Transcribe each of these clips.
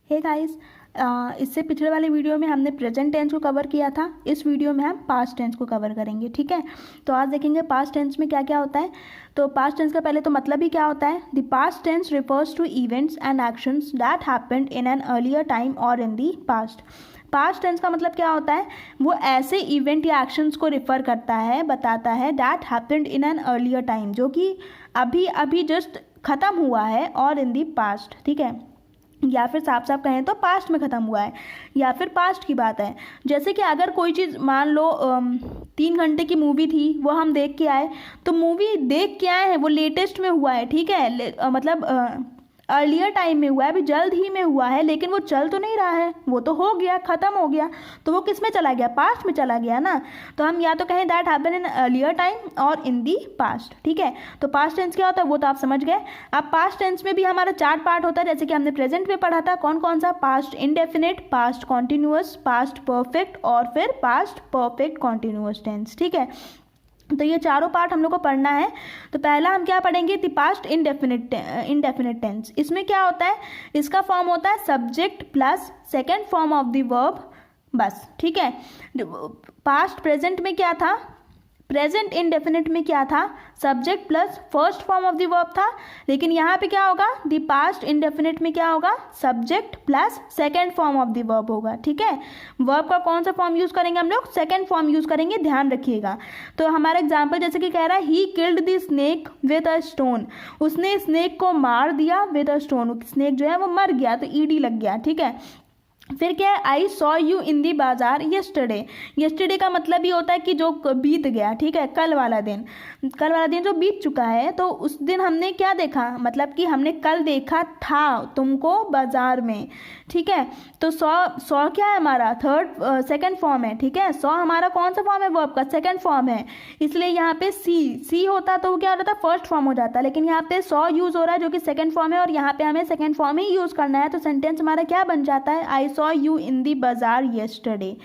Hey guys, इससे पिछले वाले वीडियो में हमने प्रेजेंट टेंस को कवर किया था। इस वीडियो में हम पास्ट टेंस को कवर करेंगे, ठीक है। तो आज देखेंगे पास्ट टेंस में क्या क्या होता है। तो पास्ट टेंस का पहले तो मतलब ही क्या होता है। The past tense refers to events and actions that happened in an earlier time और in the past. Past tense का मतलब क्या होता है, वो ऐसे इवेंट या एक्शंस को रिफ़र करता है, बताता है that happened in an earlier time, जो कि अभी अभी जस्ट ख़त्म हुआ है, और इन दी पास्ट, ठीक है। या फिर साफ साफ कहें तो पास्ट में ख़त्म हुआ है या फिर पास्ट की बात है। जैसे कि अगर कोई चीज़ मान लो 3 घंटे की मूवी थी, वो हम देख के आए, तो मूवी देख के आए हैं वो लेटेस्ट में हुआ है, ठीक है। मतलब अर्लियर टाइम में हुआ है, अभी जल्द ही में हुआ है, लेकिन वो चल तो नहीं रहा है, वो तो हो गया, ख़त्म हो गया, तो वो किस में चला गया, पास्ट में चला गया ना। तो हम या तो कहें that happen in earlier time और इन दी पास्ट, ठीक है। तो पास्ट टेंस क्या होता है वो तो आप समझ गए। अब पास्ट टेंस में भी हमारा 4 पार्ट होता है, जैसे कि हमने प्रेजेंट में पढ़ा था। कौन कौन सा? Past indefinite, past continuous, past perfect और फिर पास्ट परफेक्ट कॉन्टिन्यूअस टेंस, ठीक है। तो ये चारों पार्ट हम लोग को पढ़ना है। तो पहला हम क्या पढ़ेंगे, द पास्ट इंडेफिनिट टेंस। इसमें क्या होता है, इसका फॉर्म होता है subject plus second form of the verb, बस, ठीक है। पास्ट प्रेजेंट में क्या था, प्रेजेंट इंडेफिनिट में क्या था, subject plus first form of the verb था। लेकिन यहाँ पे क्या होगा, द पास्ट इंडेफिनिट में क्या होगा, subject plus second form of the verb होगा, ठीक है। वर्ब का कौन सा फॉर्म यूज़ करेंगे हम लोग, सेकेंड फॉर्म यूज़ करेंगे, ध्यान रखिएगा। तो हमारा एग्जाम्पल जैसे कि कह रहा है, he killed the snake with a stone, उसने स्नेक को मार दिया विद अ स्टोन, स्नेक जो है वो मर गया, तो ईडी लग गया, ठीक है। फिर क्या है, आई सॉ यू इन दी बाजार येस्टरडे। येस्टरडे का मतलब ही होता है कि जो बीत गया, ठीक है, कल वाला दिन जो बीत चुका है। तो उस दिन हमने क्या देखा, मतलब कि हमने कल देखा था तुमको बाजार में, ठीक है। तो सॉ क्या है हमारा, सेकंड फॉर्म है, ठीक है। सॉ हमारा कौन सा फॉर्म है, वर्ब का सेकंड फॉर्म है, इसलिए यहाँ पे सी होता तो वो क्या होता, फर्स्ट फॉर्म हो जाता। लेकिन यहाँ पे सॉ यूज़ हो रहा है जो कि सेकंड फॉर्म है, और यहाँ पे हमें सेकंड फॉर्म ही यूज़ करना है। तो सेंटेंस हमारा क्या बन जाता है, आई सॉ यू इन दी बाजार येस्टरडे,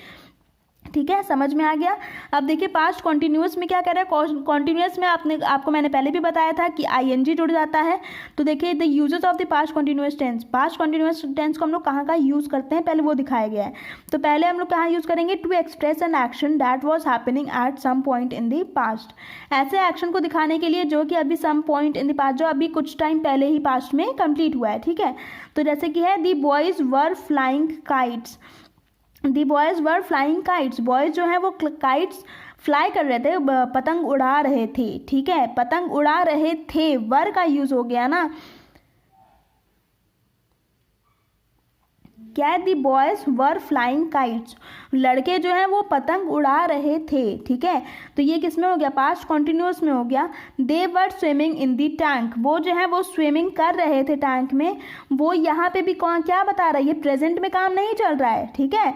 ठीक है, समझ में आ गया। अब देखिए पास्ट कॉन्टिन्यूअस में क्या कर रहा है, कॉन्टिन्यूअस में आपको मैंने पहले भी बताया था कि आईएनजी जुड़ जाता है। तो देखिए the uses of the past continuous tense, past continuous tense को हम लोग कहाँ यूज़ करते हैं, पहले वो दिखाया गया है। तो पहले हम लोग कहाँ यूज़ करेंगे, to express an action that was happening at some point in the past. ऐसे एक्शन को दिखाने के लिए जो कि अभी some point in the past, जो अभी कुछ टाइम पहले ही पास्ट में कंप्लीट हुआ है, ठीक है। तो जैसे कि है, the boys were flying kites, the boys were flying kites, boys जो हैं वो काइट्स फ्लाई कर रहे थे, पतंग उड़ा रहे थे, ठीक है, पतंग उड़ा रहे थे, वर का यूज़ हो गया ना। क्या है, दी बॉयज़ वर फ्लाइंग काइट्स, लड़के जो हैं वो पतंग उड़ा रहे थे, ठीक है। तो ये किस में हो गया, पास्ट कॉन्टिन्यूअस में हो गया। दे were swimming in the tank, वो जो है वो स्विमिंग कर रहे थे टैंक में। वो यहाँ पे भी कौन क्या बता रहा है, ये प्रेजेंट में काम नहीं चल रहा है, ठीक है।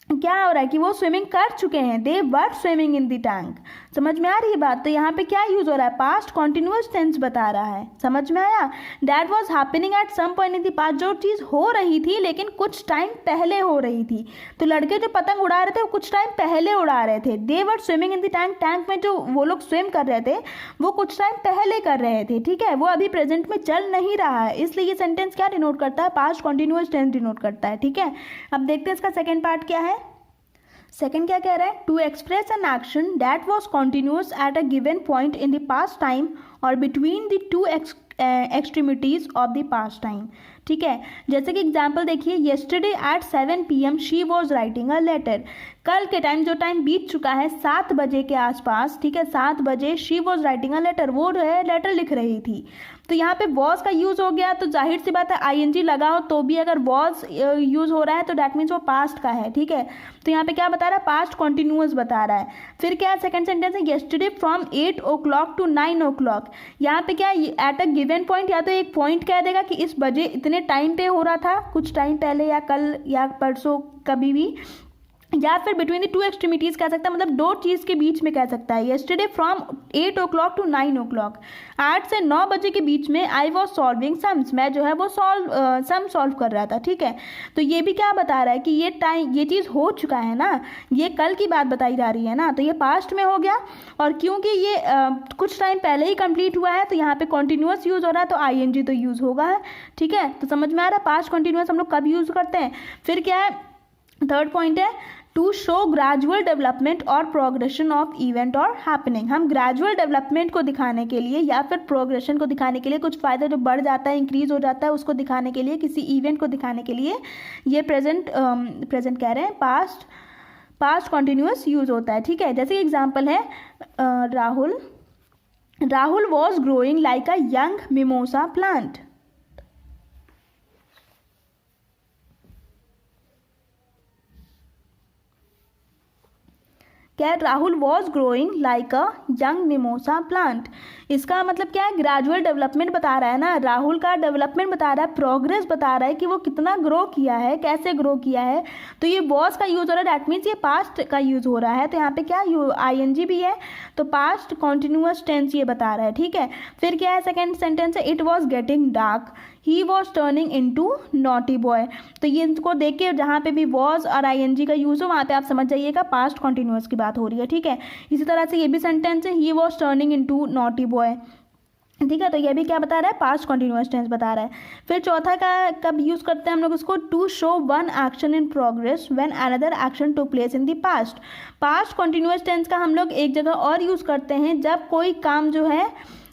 क्या हो रहा है कि वो स्विमिंग कर चुके हैं, they were swimming in the tank. समझ में आ रही है बात। तो यहाँ पे क्या यूज़ हो रहा है, पास्ट कॉन्टिन्यूअस टेंस बता रहा है, समझ में आया। That was happening at some point in the past, जो चीज़ हो रही थी लेकिन कुछ टाइम पहले हो रही थी। तो लड़के जो पतंग उड़ा रहे थे वो कुछ टाइम पहले उड़ा रहे थे। They were swimming in the tank, tank में जो वो लोग स्विम कर रहे थे वो कुछ टाइम पहले कर रहे थे, ठीक है। वो अभी प्रेजेंट में चल नहीं रहा है, इसलिए ये सेंटेंस क्या डिनोट करता है, पास्ट कॉन्टिन्यूअस टेंस डिनोट करता है, ठीक है। अब देखते हैं इसका सेकेंड पार्ट क्या है। सेकेंड क्या कह रहा है, to express an action that was continuous at a given point in the past time और between the two extremities of the past time, ठीक है। जैसे कि एग्जाम्पल देखिए, yesterday at 7 PM she was writing a letter, कल के time जो time बीत चुका है 7 बजे के आसपास, ठीक है, 7 बजे she was writing a letter, वो जो है लेटर लिख रही थी। तो यहाँ पे वॉज का यूज़ हो गया, तो जाहिर सी बात है आईएनजी लगा हो तो भी अगर वॉज यूज़ हो रहा है तो डैट मीन्स वो पास्ट का है, ठीक है। तो यहाँ पे क्या बता रहा है, पास्ट कॉन्टिन्यूअस बता रहा है। फिर क्या सेकंड सेंटेंस है, yesterday from 8 o'clock to 9 o'clock, यहाँ पे क्या एट अ गिवन पॉइंट, या तो एक पॉइंट कह देगा कि इस बजे इतने टाइम पे हो रहा था, कुछ टाइम पहले या कल या परसों कभी भी, या फिर बिटवीन द टू एक्सट्रीमिटीज़ कह सकता है, मतलब दो चीज़ के बीच में कह सकता है। Yesterday from 8 o'clock to 9 o'clock, 8 से 9 बजे के बीच में आई वॉज सॉल्विंग सम्स, मैं जो है वो सम सॉल्व कर रहा था, ठीक है। तो ये भी क्या बता रहा है कि ये चीज़ हो चुका है ना, ये कल की बात बताई जा रही है ना, तो ये पास्ट में हो गया। और क्योंकि ये कुछ टाइम पहले ही कंप्लीट हुआ है तो यहाँ पे कॉन्टिन्यूस यूज़ हो रहा है, तो ING तो यूज़ होगा है, ठीक है। तो समझ में आ रहा है पास्ट कॉन्टिन्यूस हम लोग कब यूज़ करते हैं। फिर क्या है, थर्ड पॉइंट है टू शो ग्रेजुअल डेवलपमेंट और प्रोग्रेशन ऑफ इवेंट और हैपनिंग। हम ग्रेजुअल डेवलपमेंट को दिखाने के लिए या फिर प्रोग्रेशन को दिखाने के लिए, कुछ फ़ायदा जो बढ़ जाता है, इंक्रीज हो जाता है, उसको दिखाने के लिए, किसी इवेंट को दिखाने के लिए ये प्रेजेंट कह रहे हैं, पास्ट कॉन्टिन्यूस यूज होता है, ठीक है। जैसे एग्जाम्पल है Rahul was growing like a young mimosa plant. क्या है, Rahul was growing like a young mimosa plant. इसका मतलब क्या है, ग्रेजुअल डेवलपमेंट बता रहा है ना, राहुल का डेवलपमेंट बता रहा है, प्रोग्रेस बता रहा है कि वो कितना ग्रो किया है, कैसे ग्रो किया है। तो ये वॉज का यूज़ हो रहा है, दैट मीन्स ये पास्ट का यूज़ हो रहा है। तो यहाँ पे क्या ING भी है, तो पास्ट कॉन्टिन्यूअस टेंस ये बता रहा है, ठीक है। फिर क्या है, सेकेंड सेंटेंस है it was getting dark, he was turning into naughty boy. तो ये इनको देख के जहाँ पे भी वॉज और ING का यूज़ हो वहाँ पे आप समझ जाइएगा पास्ट कॉन्टिन्यूअस की बात हो रही है, ठीक है। इसी तरह से ये भी सेंटेंस है he was turning into naughty boy, ठीक है। तो ये भी क्या बता रहा है, पास्ट कॉन्टिन्यूअस टेंस बता रहा है। फिर चौथा का कब यूज़ करते हैं हम लोग उसको, to show one action in progress when another action took place in the past. Past continuous tense का हम लोग एक जगह और यूज़ करते हैं जब कोई काम जो है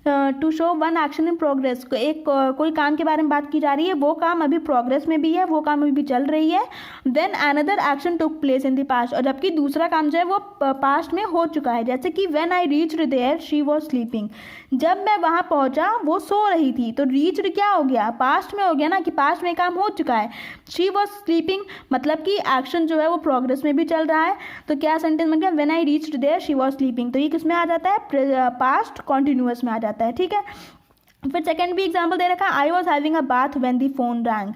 to show one action in progress, कोई काम के बारे में बात की जा रही है, वो काम अभी प्रोग्रेस में भी है, वो काम अभी भी चल रही है, then another action took place in the past, और जबकि दूसरा काम जो है वो पास्ट में हो चुका है। जैसे कि when I reached there she was sleeping, जब मैं वहाँ पहुँचा वो सो रही थी। तो रीच्ड क्या हो गया, पास्ट में हो गया ना, कि पास्ट में काम हो चुका है। शी वॉज स्लीपिंग मतलब कि एक्शन जो है वो प्रोग्रेस में भी चल रहा है। तो क्या सेंटेंस बन गया, when I reached there she was sleeping. तो ये किस में आ जाता है, पास्ट कॉन्टिन्यूअस में आ जाता है, ठीक है। फिर सेकंड भी एग्जांपल दे रखा, I was having a bath when the phone wrong.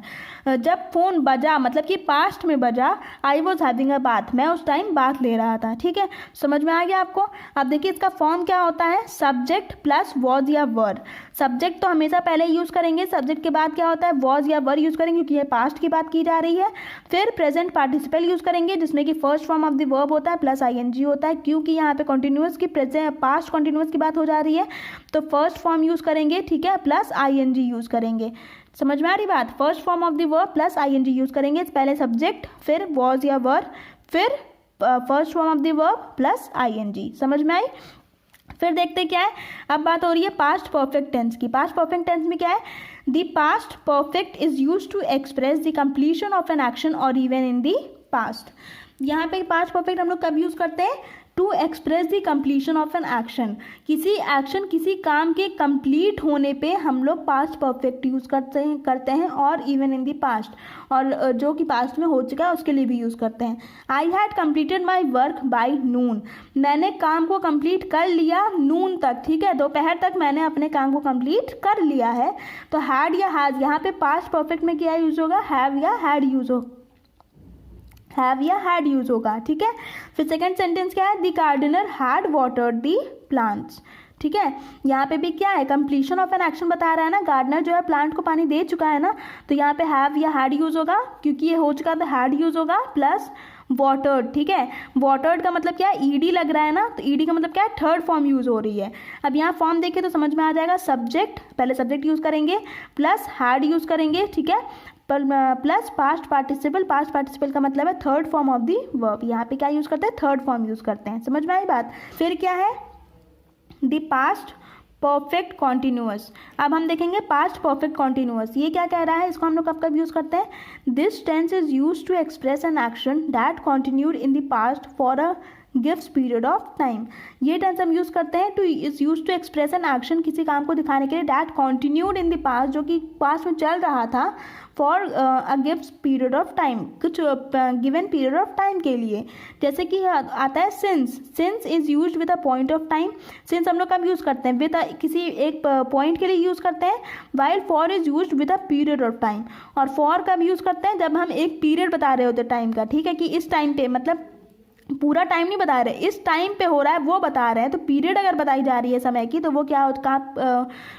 जब फ़ोन बजा मतलब कि पास्ट में बजा, I was having a bath, मैं उस टाइम बाथ ले रहा था, ठीक है। समझ में आ गया आपको। अब देखिए इसका फॉर्म क्या होता है, सब्जेक्ट प्लस वॉज या वर। सब्जेक्ट तो हमेशा पहले यूज़ करेंगे, सब्जेक्ट के बाद क्या होता है, वॉज या वर यूज़ करेंगे क्योंकि ये पास्ट की बात की जा रही है। फिर प्रेजेंट पार्टिसिपल यूज़ करेंगे जिसमें कि first form of the verb होता है प्लस ING होता है, क्योंकि यहाँ पे कॉन्टिन्यूअस की पास्ट कॉन्टिन्यूअस की बात हो जा रही है तो फर्स्ट फॉर्म यूज़ करेंगे, ठीक है, प्लस ING यूज़ करेंगे। समझ में आ रही बात, first form of the verb plus ING use करेंगे, पहले सब्जेक्ट फिर वॉज या वर फिर first form of the verb plus ING। समझ में आई। फिर देखते क्या है, अब बात हो रही है पास्ट परफेक्ट टेंस की। पास्ट परफेक्ट टेंस में क्या है, the past perfect is used to express the completion of an action और इवन इन द पास्ट। यहाँ पे पास्ट परफेक्ट हम लोग कब यूज़ करते हैं, to express the completion of an action, किसी एक्शन किसी काम के कंप्लीट होने पे हम लोग पास्ट परफेक्ट यूज़ करते हैं और इवन इन द पास्ट, और जो कि पास्ट में हो चुका है उसके लिए भी यूज़ करते हैं। I had completed my work by noon, मैंने काम को कंप्लीट कर लिया नून तक, ठीक है, दोपहर तक मैंने अपने काम को कंप्लीट कर लिया है। तो हैड या हैज़, यहाँ पे पास्ट परफेक्ट में क्या यूज़ होगा, हैव या हैड यूज़ हो, हैव या हैड यूज होगा, ठीक है। फिर सेकंड सेंटेंस क्या है, the gardener had watered the plants, ठीक है। यहाँ पे भी क्या है, कंप्लीशन ऑफ एन एक्शन बता रहा है ना, गार्डनर जो है प्लांट को पानी दे चुका है ना, तो यहाँ पे हैव या हैड यूज होगा, क्योंकि ये हो चुका तो हैड यूज होगा, प्लस वाटर्ड, ठीक है। वाटर्ड का मतलब क्या है, ED लग रहा है ना, तो ED का मतलब क्या है, थर्ड फॉर्म यूज हो रही है। अब यहाँ फॉर्म देखें तो समझ में आ जाएगा, सब्जेक्ट पहले सब्जेक्ट यूज करेंगे प्लस हैड यूज करेंगे, ठीक है, प्लस पास्ट पार्टिसिपल का मतलब है third form of the verb. यहाँ पे क्या यूज़ करते हैं, थर्ड फॉर्म यूज़ करते हैं। समझ में आई बात। फिर क्या है, द पास्ट परफेक्ट कॉन्टिन्यूअस। अब हम देखेंगे पास्ट परफेक्ट कॉन्टिन्यूअस, ये क्या कह रहा है, इसको हम लोग कब कब यूज़ करते हैं, this tense is use to express an action that continued in the past for a gives period of time. ये टेंस हम यूज़ करते हैं to is use to express an action, किसी काम को दिखाने के लिए, that continued in the past, जो कि पास्ट में चल रहा था, for a gives period of time, कुछ गिवन पीरियड ऑफ टाइम के लिए। जैसे कि आता है since is use with a point of time. Since हम लोग कब यूज़ करते हैं, विद किसी एक पॉइंट के लिए यूज़ करते हैं, while for is use with a period of time. और फॉर कब यूज़ करते हैं, जब हम एक पीरियड बता रहे होते हैं टाइम का, ठीक है, कि इस टाइम पे मतलब पूरा टाइम नहीं बता रहे, इस टाइम पे हो रहा है वो बता रहे हैं। तो पीरियड अगर बताई जा रही है समय की तो वो क्या उसका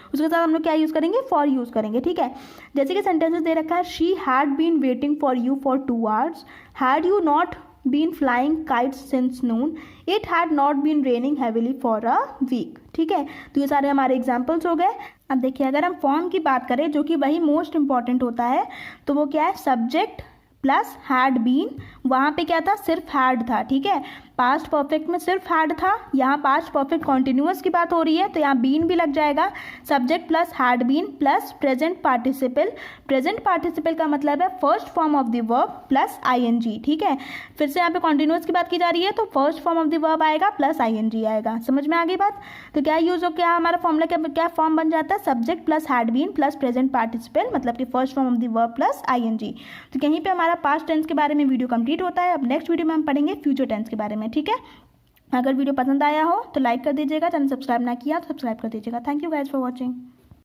उसके साथ हम लोग क्या यूज़ करेंगे, फॉर यूज़ करेंगे, ठीक है। जैसे कि सेंटेंसेस दे रखा है, she had been waiting for you for 2 hours, had you not been flying kites since noon, it had not been raining heavily for a week, ठीक है। तो ये सारे हमारे एग्जाम्पल्स हो गए। अब देखिए अगर हम फॉर्म की बात करें जो कि वही मोस्ट इंपॉर्टेंट होता है, तो वो क्या है, सब्जेक्ट प्लस हैड बीन। वहाँ पे क्या था, सिर्फ हैड था, ठीक है। पास्ट परफेक्ट में सिर्फ हैड था, यहाँ पास्ट परफेक्ट कॉन्टिन्यूअस की बात हो रही है तो यहाँ बीन भी लग जाएगा। Subject plus had been plus present participle. Present participle का मतलब है first form of the verb plus ING, ठीक है। फिर से यहाँ पे कॉन्टिन्यूअस की बात की जा रही है तो first form of the verb आएगा प्लस आईएनजी आएगा। समझ में आ गई बात। तो क्या यूज हो, क्या हमारा फॉर्मूला क्या फॉर्म बन जाता है, subject plus had been plus present participle, मतलब कि first form of the verb plus ING. तो कहीं पे हमारा पास्ट टेंस के बारे में वीडियो कंप्लीट होता है। अब नेक्स्ट वीडियो में हम पढ़ेंगे फ्यूचर टेंस के बारे में, ठीक है। अगर वीडियो पसंद आया हो तो लाइक कर दीजिएगा, चैनल सब्सक्राइब ना किया तो सब्सक्राइब कर दीजिएगा। Thank you guys for watching.